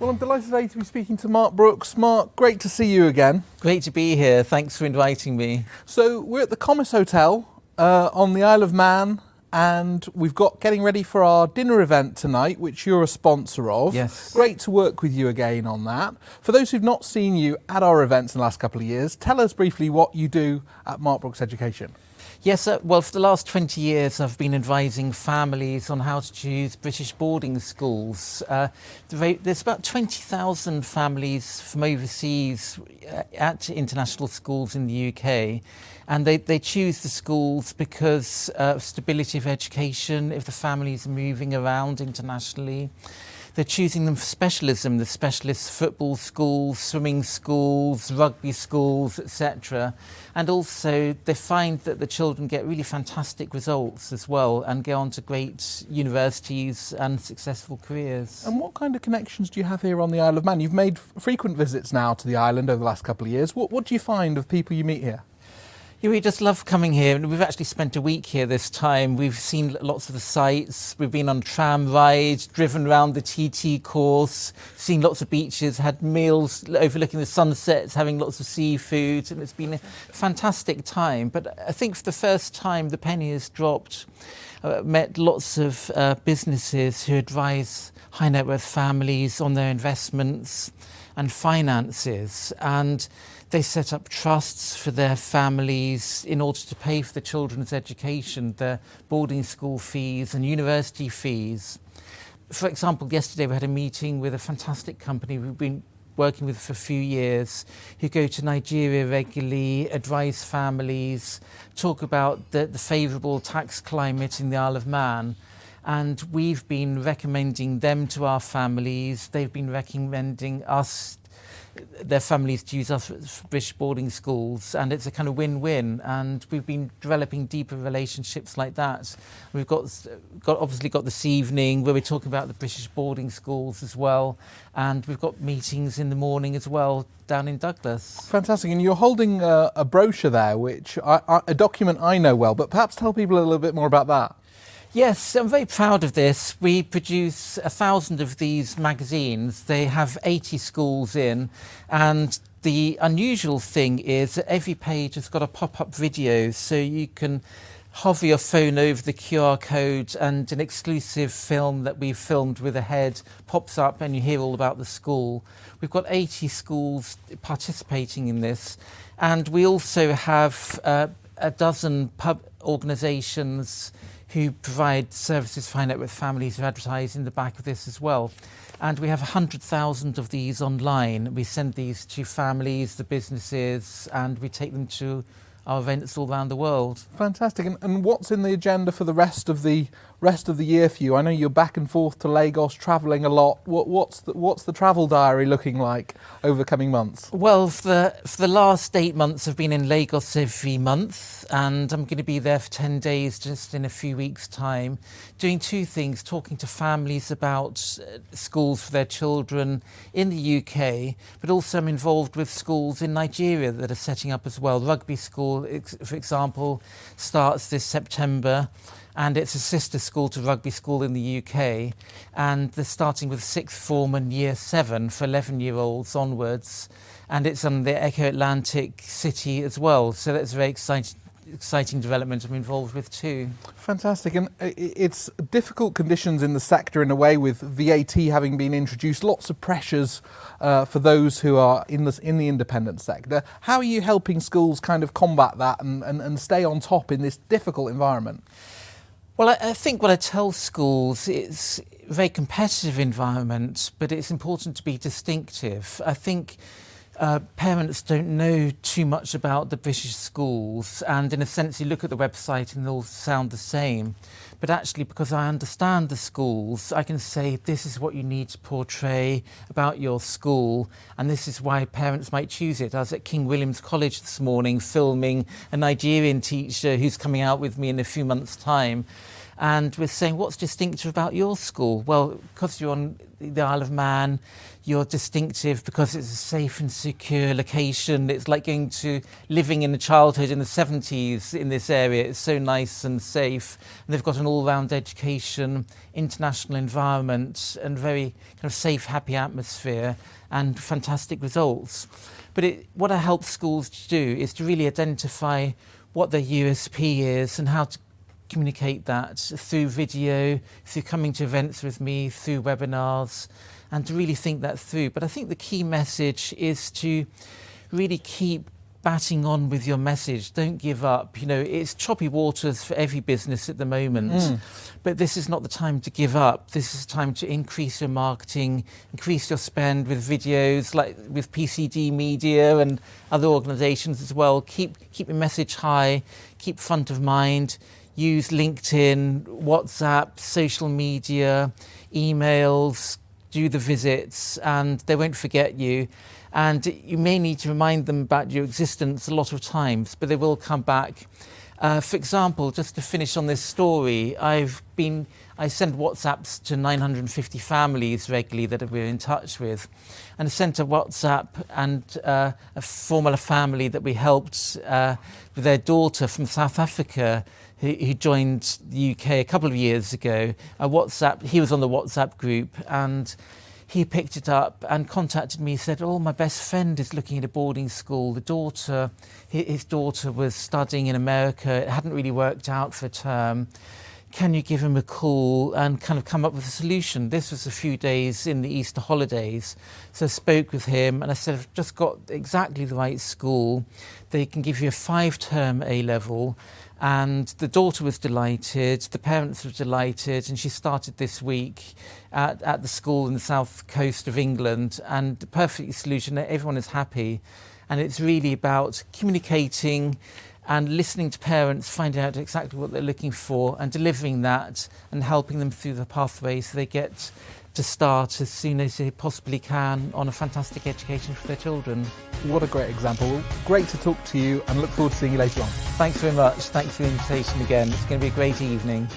Well, I'm delighted today to be speaking to Mark Brooks. Mark, great to see you again. Great to be here. Thanks for inviting me. So we're at the Comis Hotel on the Isle of Man, and we've got getting ready for our dinner event tonight, which you're a sponsor of. Yes. Great to work with you again on that. For those who've not seen you at our events in the last couple of years, tell us briefly what you do at Mark Brooks Education. Yes, well, for the last 20 years, I've been advising families on how to choose British boarding schools. There's about 20,000 families from overseas at international schools in the UK, and they choose the schools because of stability of education, if the families are moving around internationally. They're choosing them for specialism, the specialist football schools, swimming schools, rugby schools, etc. And also they find that the children get really fantastic results as well and go on to great universities and successful careers. And what kind of connections do you have here on the Isle of Man? You've made frequent visits now to the island over the last couple of years. What do you find of people you meet here? Yeah, we just love coming here, and we've actually spent a week here this time. We've seen lots of the sights, we've been on tram rides, driven around the TT course, seen lots of beaches, had meals overlooking the sunsets, having lots of seafood, and it's been a fantastic time. But I think for the first time the penny has dropped. Met lots of businesses who advise high net worth families on their investments and finances, and they set up trusts for their families in order to pay for the children's education, their boarding school fees and university fees. For example, yesterday we had a meeting with a fantastic company we've been working with for a few years, who go to Nigeria regularly, advise families, talk about the favourable tax climate in the Isle of Man. And we've been recommending them to our families. They've been recommending us, their families, to use us for British boarding schools, and it's a kind of win-win. And we've been developing deeper relationships like that. We've obviously got this evening where we're talking about the British boarding schools as well, and we've got meetings in the morning as well down in Douglas. Fantastic, and you're holding a brochure there, which a document I know well, but perhaps tell people a little bit more about that. Yes, I'm very proud of this. We produce 1,000 of these magazines. They have 80 schools in, and the unusual thing is that every page has got a pop-up video, so you can hover your phone over the QR code and an exclusive film that we've filmed with a head pops up and you hear all about the school. We've got 80 schools participating in this, and we also have a dozen organisations who provide services for high net worth families who advertise in the back of this as well. And we have 100,000 of these online. We send these to families, the businesses, and we take them to our events all around the world. Fantastic. And what's in the agenda for the rest of the year for you? I know you're back and forth to Lagos, travelling a lot. What's the travel diary looking like over the coming months? Well, for the last 8 months, I've been in Lagos every month, and I'm going to be there for 10 days just in a few weeks' time, doing two things: talking to families about schools for their children in the UK, but also I'm involved with schools in Nigeria that are setting up as well. Rugby School, for example, starts this September, and it's a sister school to Rugby School in the UK, and they're starting with sixth form and year 7 for 11-year-olds onwards, and it's on the Eko Atlantic City as well, so that's a very exciting development I'm involved with too. Fantastic. And it's difficult conditions in the sector in a way, with VAT having been introduced, lots of pressures for those who are in the independent sector. How are you helping schools kind of combat that and stay on top in this difficult environment? Well, I think what I tell schools, it's a very competitive environment, but it's important to be distinctive. I think parents don't know too much about the British schools, and in a sense you look at the website and they all sound the same. But actually, because I understand the schools, I can say this is what you need to portray about your school, and this is why parents might choose it. I was at King William's College this morning filming a Nigerian teacher who's coming out with me in a few months' time. And we're saying, what's distinctive about your school? Well, because you're on the Isle of Man, you're distinctive because it's a safe and secure location. It's like living in a childhood in the 70s in this area. It's so nice and safe. And they've got an all-round education, international environment, and very kind of safe, happy atmosphere, and fantastic results. But what I help schools to do is to really identify what their USP is and how to communicate that through video, through coming to events with me, through webinars, and to really think that through. But I think the key message is to really keep batting on with your message. Don't give up. You know, it's choppy waters for every business at the moment, but this is not the time to give up. This is time to increase your marketing, increase your spend with videos, like with PCD Media and other organisations as well. Keep your message high, keep front of mind. Use LinkedIn, WhatsApp, social media, emails, do the visits, and they won't forget you. And you may need to remind them about your existence a lot of times, but they will come back. For example, just to finish on this story, I send WhatsApps to 950 families regularly that we're in touch with. And I sent a WhatsApp and a former family that we helped with their daughter from South Africa who joined the UK a couple of years ago. He was on the WhatsApp group, and he picked it up and contacted me. He said, "Oh, my best friend is looking at a boarding school. His daughter was studying in America. It hadn't really worked out for a term. Can you give him a call and kind of come up with a solution?" This was a few days in the Easter holidays. So I spoke with him and I said, "I've just got exactly the right school. They can give you a 5-term A-level." And the daughter was delighted, the parents were delighted, and she started this week at the school in the south coast of England, and the perfect solution, everyone is happy. And it's really about communicating and listening to parents, finding out exactly what they're looking for and delivering that and helping them through the pathway so they get to start as soon as they possibly can on a fantastic education for their children. What a great example. Great to talk to you, and look forward to seeing you later on. Thanks very much. Thanks for the invitation again. It's going to be a great evening.